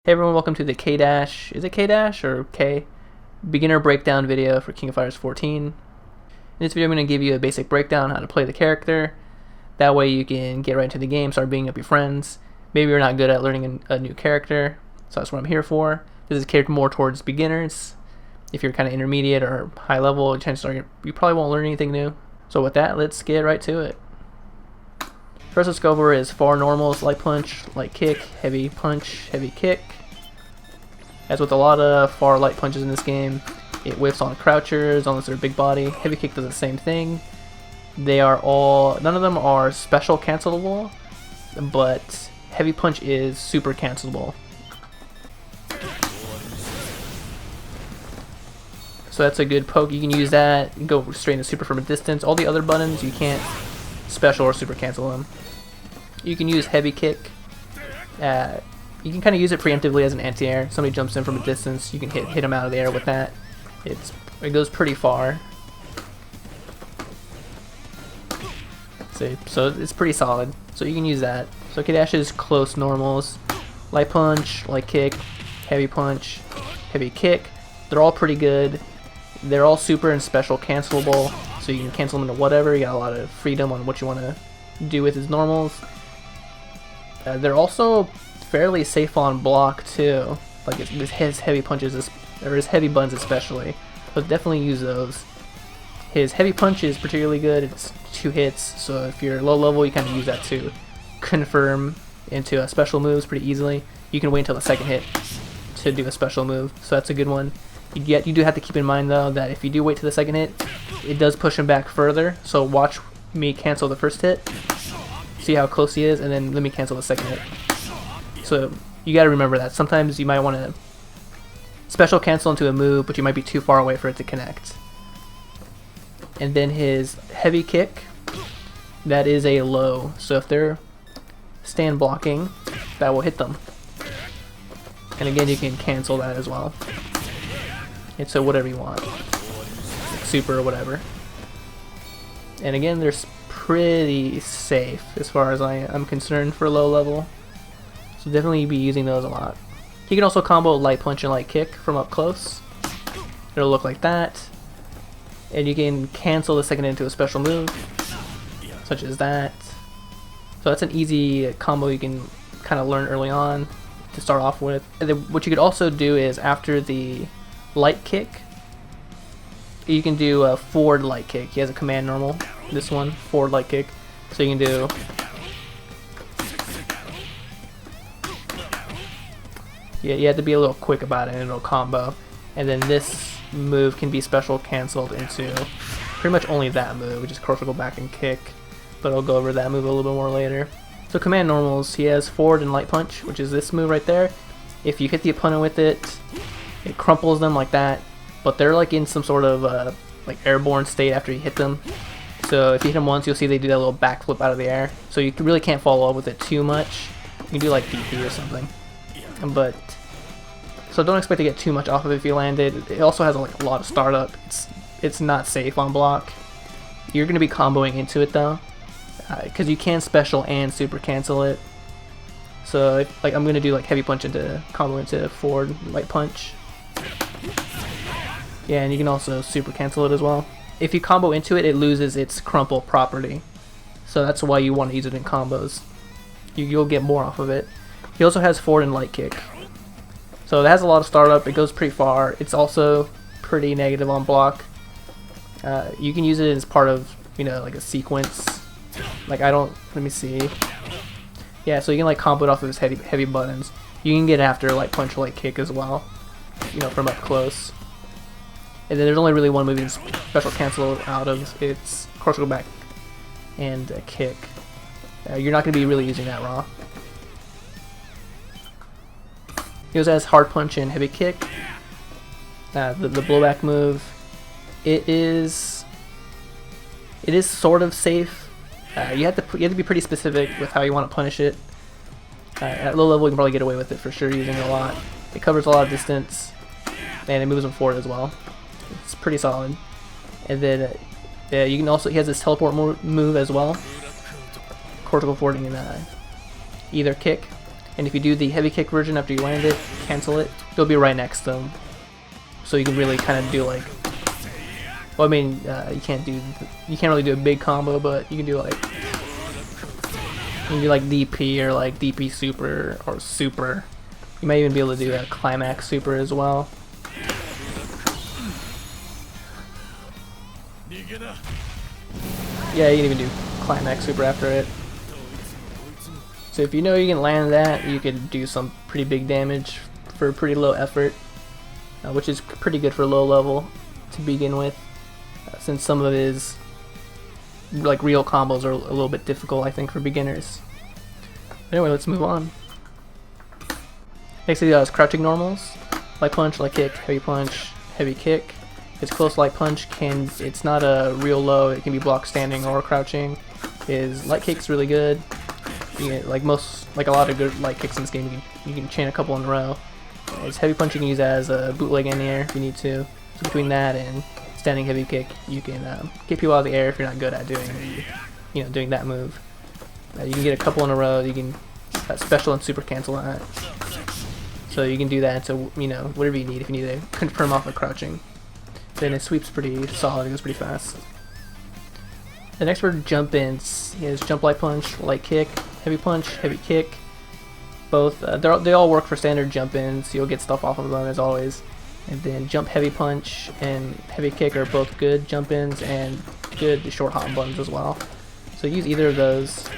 Hey everyone, welcome to the K-Dash, is it K-Dash or K? Beginner breakdown video for King of Fighters 14. In this video I'm going to give you a basic breakdown on how to play the character. That way you can get right into the game, start beating up your friends. Maybe you're not good at learning a new character, so that's what I'm here for. This is catered more towards beginners. If you're kind of intermediate or high level, chances are you probably won't learn anything new. So with that, let's get right to it. First, let's go over is 4 normals: light punch, light kick, heavy punch, heavy kick. As with a lot of far light punches in this game, it whiffs on crouchers unless they're big body. Heavy kick does the same thing. They are all, none of them are special cancelable, but heavy punch is super cancelable. So that's a good poke. You can use that, go straight into super from a distance. All the other buttons you can't special or super cancel them. You can use heavy kick. You can kind of use it preemptively as an anti-air. Somebody jumps in from a distance, you can hit him out of the air with that. It goes pretty far. So it's pretty solid. So you can use that. So K-Dash is close normals: light punch, light kick, heavy punch, heavy kick. They're all pretty good. They're all super and special cancelable, so you can cancel them into whatever. You got a lot of freedom on what you want to do with his normals. They're also fairly safe on block too, like his heavy punches, or his heavy buns especially. So definitely use those. His heavy punch is particularly good. It's 2 hits, so if you're low level, you kind of use that to confirm into special moves pretty easily. You can wait until the second hit to do a special move, so that's a good one. You do have to keep in mind though that if you do wait to the second hit, it does push him back further. So watch me cancel the first hit, see how close he is, and then let me cancel the second hit. So you got to remember that sometimes you might want to special cancel into a move, but you might be too far away for it to connect. And then his heavy kick, that is a low, so if they're stand blocking, that will hit them. And again, you can cancel that as well. And so whatever you want, like super or whatever. And again, they're pretty safe as far as I'm concerned for low level. So definitely be using those a lot. You can also combo light punch and light kick from up close. It'll look like that. And you can cancel the second into a special move, such as that. So that's an easy combo you can kind of learn early on to start off with. And then what you could also do is after the light kick, you can do a forward light kick. He has a command normal, this one, forward light kick. So you can do you have to be a little quick about it and it'll combo. And then this move can be special canceled into pretty much only that move, which is of course will go back and kick, but I'll go over that move a little bit more later. So command normals, he has forward and light punch, which is this move right there. If you hit the opponent with it, it crumples them like that, but they're like in some sort of like airborne state after you hit them. So if you hit them once, you'll see they do that little backflip out of the air. So you really can't follow up with it too much. You can do like DP or something. But so don't expect to get too much off of it if you land it. It also has like a lot of startup. It's not safe on block. You're going to be comboing into it though, because you can special and super cancel it. So like I'm going to do like heavy punch into combo into forward light punch. Yeah, and you can also super cancel it as well. If you combo into it, it loses its crumple property. So that's why you want to use it in combos. You'll get more off of it. He also has forward and light kick. So it has a lot of startup, it goes pretty far. It's also pretty negative on block. You can use it as part of, like a sequence. Like let me see. Yeah, so you can like combo it off of his heavy buttons. You can get after light punch or light kick as well, from up close. And then there's only really one move you can special cancel out of. It's of course go back and kick. You're not going to be really using that raw. He also has hard punch and heavy kick. The blowback move, it is sort of safe. You have to be pretty specific with how you want to punish it. At low level, you can probably get away with it for sure using it a lot. It covers a lot of distance, and it moves them forward as well. It's pretty solid. And then you can also, he has this teleport move as well. Cortical forwarding and either kick. and if you do the heavy kick version after you land it, cancel it, it'll be right next to them. So you can really kind of do like, well, I mean, you can't really do a big combo, but you can do like, DP or like DP super or super. You might even be able to do a Climax super as well. Yeah, you can even do Climax super after it. So if you know you can land that, you can do some pretty big damage for pretty low effort, which is pretty good for low level to begin with, since some of his like real combos are a little bit difficult, I think, for beginners. Anyway, let's move on. Next he does crouching normals, light punch, light kick, heavy kick. His close light punch it's not a real low, it can be blocked standing or crouching. His light kick's really good. Like a lot of good light kicks in this game, you can chain a couple in a row. His heavy punch you can use as a bootleg in the air if you need to. So between that and standing heavy kick, you can get people out of the air if you're not good at doing that move. You can get a couple in a row. You can special and super cancel that. So you can do that to whatever you need if you need to confirm off of crouching. Then his sweep's pretty solid. It goes pretty fast. The next for jump ins, he has jump light punch, light kick, heavy kick. Both they all work for standard jump ins. You'll get stuff off of them as always. And then jump heavy punch and heavy kick are both good jump ins and good short hop buttons as well. So use either of those.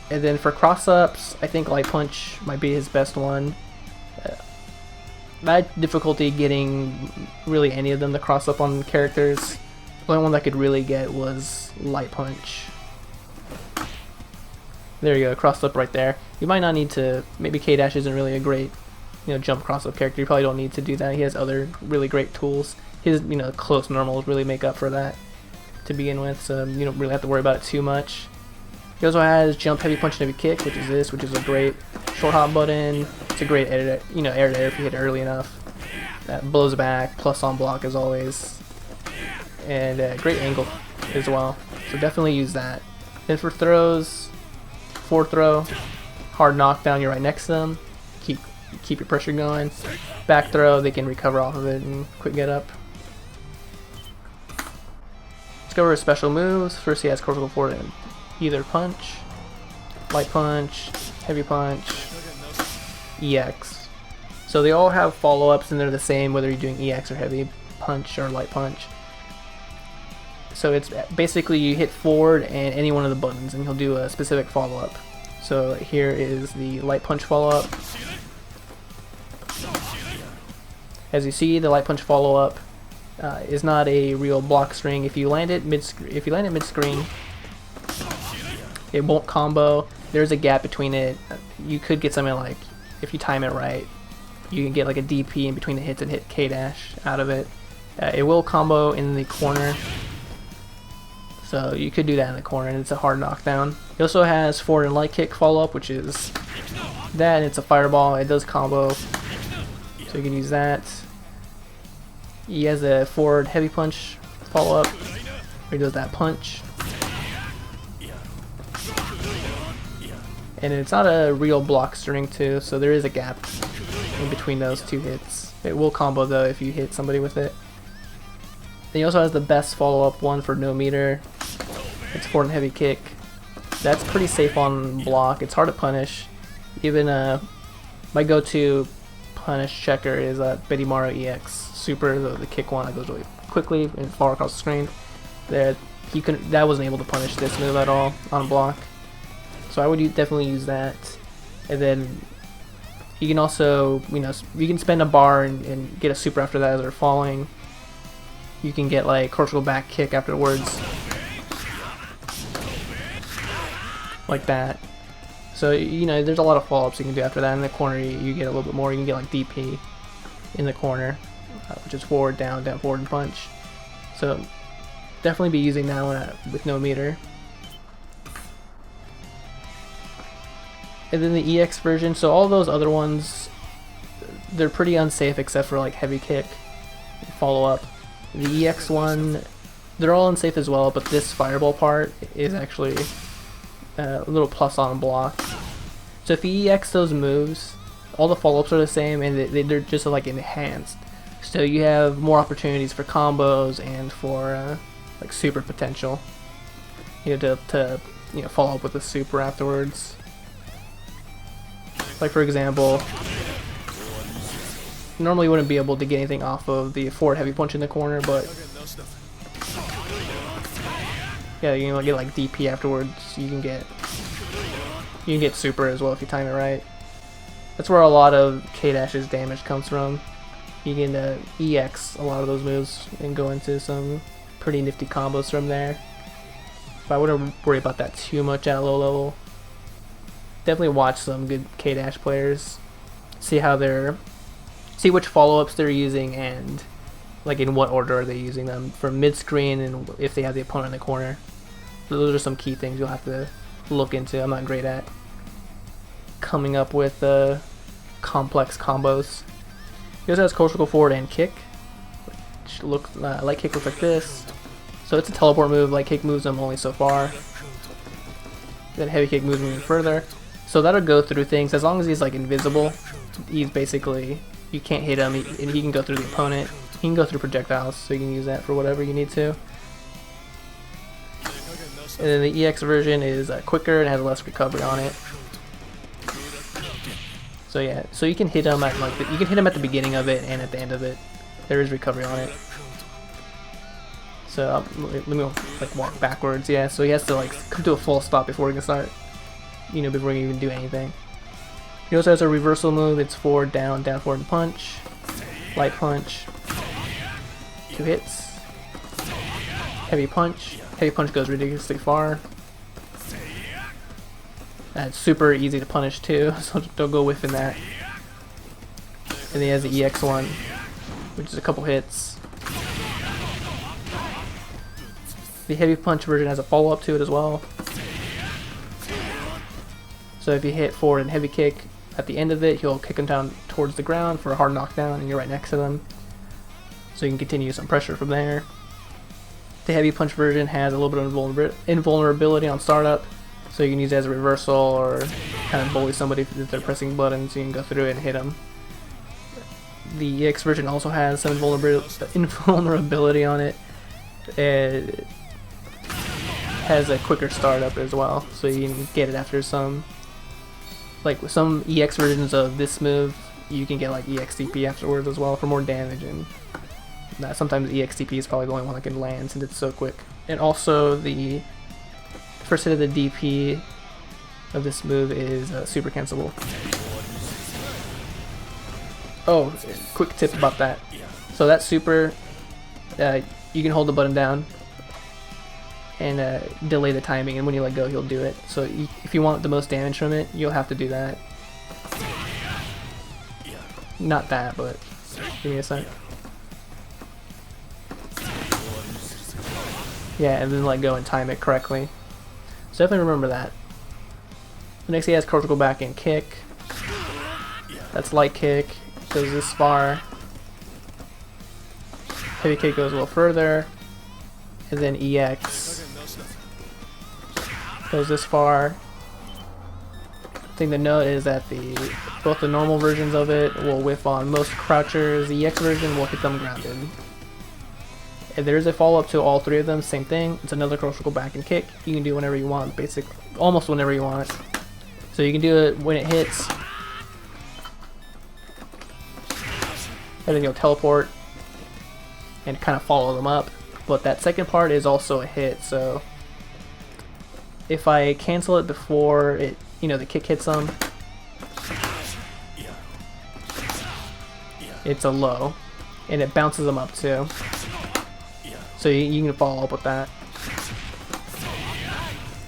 And then for cross ups, I think light punch might be his best one. I had difficulty getting really any of them to cross up on characters. The only one that I could really get was light punch. There you go, crossed up right there. You might not need to, maybe K-Dash isn't really a great jump cross up character. You probably don't need to do that. He has other really great tools. His close normals really make up for that to begin with, so you don't really have to worry about it too much. He also has jump, heavy punch, and heavy kick, which is a great short hop button. It's a great air to air if you hit it early enough. That blows back, plus on block as always, and great angle as well. So definitely use that. Then for throws, forward throw, hard knockdown, you're right next to them. Keep your pressure going. Back throw, they can recover off of it and quick get up. Let's go over his special moves. First he has cortical forward and either punch, light punch, heavy punch, EX. So they all have follow-ups and they're the same whether you're doing EX or heavy punch or light punch. So it's basically you hit forward and any one of the buttons and he'll do a specific follow-up. So here is the light punch follow-up. As you see, the light punch follow-up is not a real block string. If you land it mid-screen, it won't combo. There's a gap between it. You could get something like, if you time it right, you can get like a DP in between the hits and hit K-Dash out of it. It will combo in the corner, so you could do that in the corner, and it's a hard knockdown. It also has forward and light kick follow-up, which is that, and it's a fireball. It does combo, so you can use that. He has a forward heavy punch follow-up, where he does that punch. And it's not a real block string too, so there is a gap in between those two hits. It will combo though if you hit somebody with it. Then he also has the best follow-up one for no meter. It's forward and heavy kick. That's pretty safe on block. It's hard to punish. Even my go-to punish checker is Betty Mario EX Super, the kick one that goes really quickly and far across the screen. That wasn't able to punish this move at all on block. So I would definitely use that. And then you can also, you can spend a bar and get a super after that as they're falling. You can get like cortical back kick afterwards, like that. So there's a lot of follow-ups you can do after that. In the corner you get a little bit more. You can get like DP in the corner, which is forward, down, forward, and punch. So definitely be using that one with no meter. And then the EX version, so all those other ones, they're pretty unsafe except for like heavy kick, follow up. The EX one, they're all unsafe as well, but this fireball part is actually a little plus on block. So if you EX those moves, all the follow-ups are the same, and they're just like enhanced. So you have more opportunities for combos and for like super potential. You know, to follow up with a super afterwards. Like for example, normally you wouldn't be able to get anything off of the forward heavy punch in the corner, but yeah, you can get like DP afterwards. You can get super as well if you time it right. That's where a lot of K-Dash's damage comes from. You can EX a lot of those moves and go into some pretty nifty combos from there. But I wouldn't worry about that too much at low level. Definitely watch some good K-Dash players. See which follow-ups they're using and like in what order are they using them from mid-screen and if they have the opponent in the corner. So those are some key things you'll have to look into. I'm not great at coming up with complex combos. He also has close forward and kick, which light kick looks like this. So it's a teleport move. Light kick moves him only so far. Then heavy kick moves him even further. So that'll go through things as long as he's like invisible. He's basically, you can't hit him, and he can go through the opponent. He can go through projectiles, so you can use that for whatever you need to. And then the EX version is quicker and has less recovery on it. So yeah, so you can hit him at you can hit him at the beginning of it and at the end of it. There is recovery on it. So let me like walk backwards. Yeah, so he has to like come to a full stop before he can start. Before he can even do anything. He also has a reversal move. It's forward, down, down, forward, and punch. Light punch. 2 hits. Heavy punch. Heavy punch goes ridiculously far. It's super easy to punish too, so don't go whiffing that. And then he has the EX one, which is a couple hits. The heavy punch version has a follow-up to it as well. So if you hit forward and heavy kick at the end of it, he'll kick him down towards the ground for a hard knockdown, and you're right next to them. So you can continue some pressure from there. The heavy punch version has a little bit of invulnerability on startup. So you can use it as a reversal or kind of bully somebody if they're pressing buttons, so you can go through it and hit them. The EX version also has some invulnerability on it. It has a quicker startup as well, so you can get it after some, like with some EX versions of this move, you can get like EXTP afterwards as well for more damage, and sometimes EXTP is probably the only one that can land since it's so quick. And also the first hit of the DP of this move is super cancelable. Oh, quick tip about that. So that super, you can hold the button down and delay the timing, and when you let go, he'll do it. So if you want the most damage from it, you'll have to do that. Not that, but give me a sec. Yeah, and then let go and time it correctly. So definitely remember that. Next he has cortical back and kick. That's light kick. Goes this far. Heavy kick goes a little further. And then EX. Goes this far. The thing to note is that both the normal versions of it will whiff on most crouchers. The EX version will hit them grounded. If there is a follow-up to all 3 of them, same thing. It's another cortical back and kick. You can do whenever you want, basically, almost whenever you want. So you can do it when it hits, and then you'll teleport and kind of follow them up. But that second part is also a hit. So if I cancel it before it, the kick hits them, it's a low, and it bounces them up too. So you can follow up with that.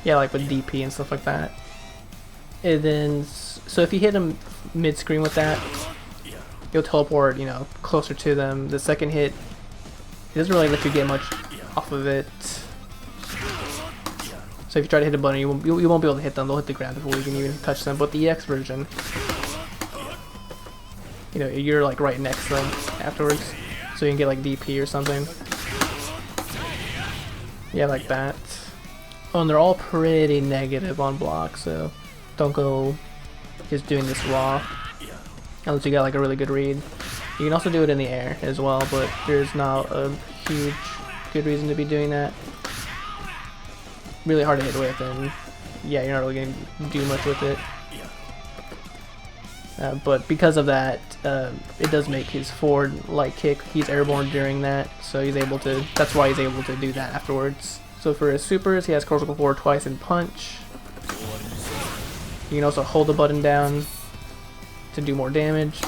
Yeah, like with DP and stuff like that. And then, so if you hit him mid-screen with that, you'll teleport, closer to them. The second hit, it doesn't really let you get much off of it. So if you try to hit a button, you won't be able to hit them. They'll hit the ground before you can even touch them. But the EX version, you're like right next to them afterwards. So you can get like DP or something. Yeah, like that. Oh, and they're all pretty negative on block, so don't go just doing this raw, unless you got like a really good read. You can also do it in the air as well, but there's not a huge good reason to be doing that. Really hard to hit with, and yeah, you're not really going to do much with it. But because of that, it does make his forward light kick, he's airborne during that, so he's able to, that's why he's able to do that afterwards. So for his supers, he has critical forward twice and punch. You can also hold the button down to do more damage.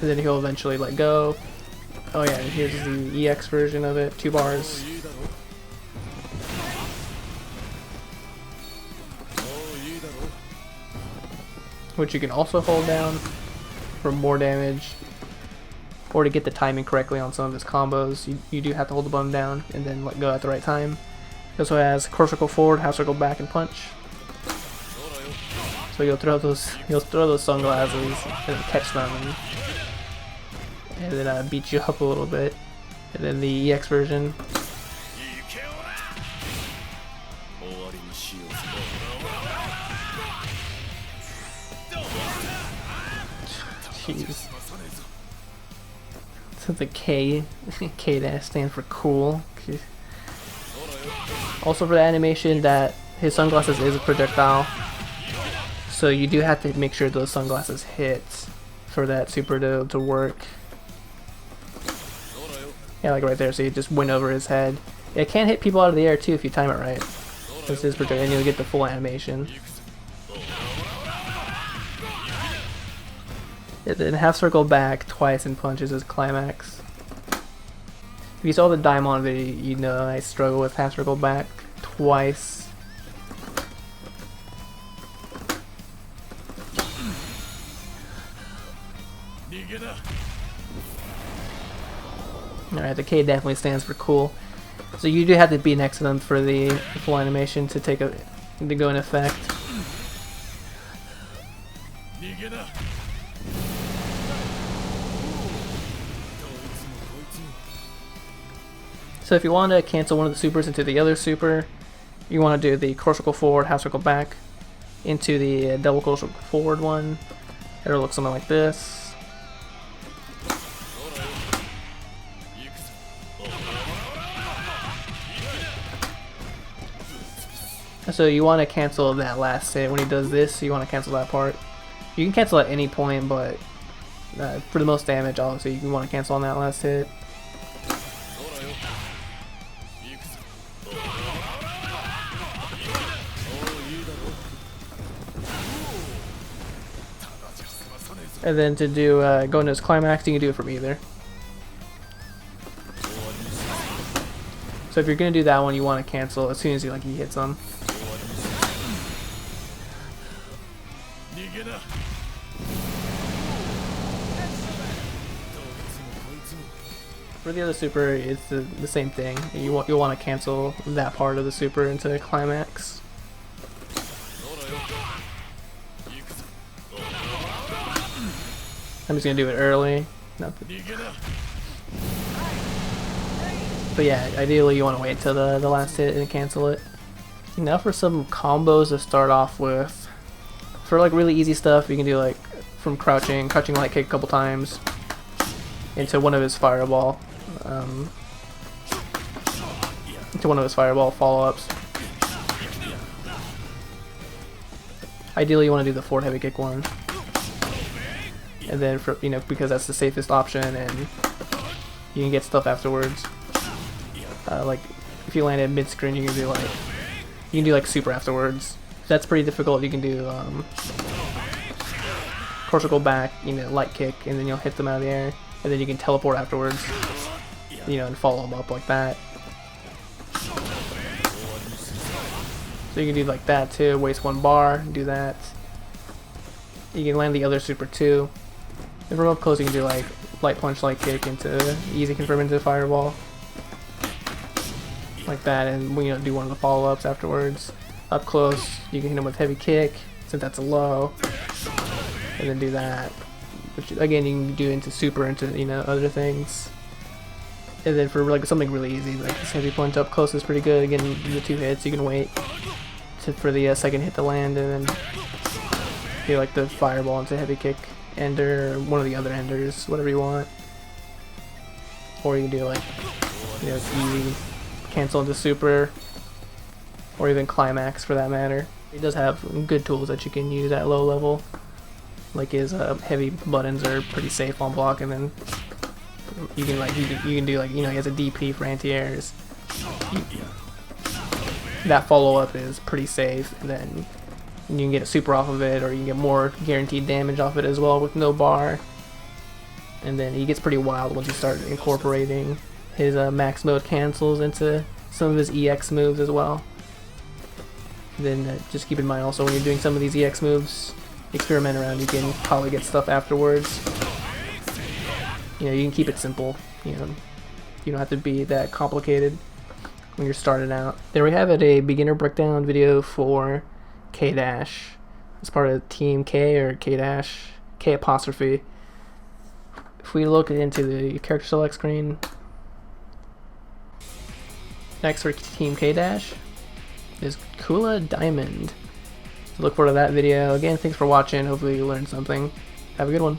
And then he'll eventually let go. Oh yeah, and here's the EX version of it, 2 bars. Which you can also hold down for more damage, or to get the timing correctly on some of his combos. You do have to hold the button down and then let go at the right time. He also has core circle forward, half circle back, and punch. So you'll throw those sunglasses and catch them, and then beat you up a little bit. And then the EX version. Jeez. So the K dash stands for cool. Also for the animation, that his sunglasses is a projectile, so you do have to make sure those sunglasses hit for that super to work. Yeah, like right there, so you just went over his head. It can hit people out of the air too if you time it right. This is projectile, and you'll get the full animation. And then half circle back twice and punches his climax. If you saw the Daimon video, you know I struggle with half circle back twice. Alright, the K definitely stands for cool. So you do have to be next to them for the full animation to go in effect. So if you want to cancel one of the supers into the other super, you want to do the core circle forward, half circle back into the double core circle forward one. It'll look something like this. So you want to cancel that last hit. When he does this, you want to cancel that part. You can cancel at any point, but for the most damage, obviously, you want to cancel on that last hit. And then to do go into his climax, you can do it from either. So if you're gonna do that one, you want to cancel as soon as he hits them. For the other super, it's the same thing. You'll want to cancel that part of the super into climax. I'm just gonna do it early. But yeah, ideally you want to wait till the last hit and cancel it. Now for some combos to start off with. For like really easy stuff, you can do like from crouching light kick a couple times into one of his fireball. Into one of his fireball follow-ups. Ideally you want to do the forward heavy kick one. And then for, because that's the safest option and you can get stuff afterwards. Like if you land it mid screen, you can do like super afterwards. If that's pretty difficult, you can do core circle back, light kick, and then you'll hit them out of the air, and then you can teleport afterwards, and follow them up like that. So you can do like that too, waste 1 bar, do that. You can land the other super too. And from up close you can do like light punch, light kick into easy confirm into fireball. Like that, and do one of the follow-ups afterwards. Up close, you can hit him with heavy kick, since that's a low. And then do that. Which again you can do into super, into other things. And then for like something really easy, like this heavy punch up close is pretty good. Again, the 2 hits, you can wait for the second hit to land, and then do like the fireball into heavy kick ender, or one of the other enders, whatever you want. Or you can do like, you know, easy cancel into super, or even climax for that matter. It does have good tools that you can use at low level, like his heavy buttons are pretty safe on block, and then you can do like, you know, he has a DP for anti-airs. That follow up is pretty safe, and then you can get a super off of it, or you can get more guaranteed damage off it as well with no bar. And then he gets pretty wild once you start incorporating his max mode cancels into some of his EX moves as well. Then just keep in mind also, when you're doing some of these EX moves, experiment around, you can probably get stuff afterwards. You know, you can keep it simple, you know, you don't have to be that complicated when you're starting out. There we have it, a beginner breakdown video for K dash. It's part of Team K, or K dash, K apostrophe. If we look into the character select screen, next for Team K dash is Kula Diamond. Look forward to that video. Again, thanks for watching. Hopefully you learned something. Have a good one.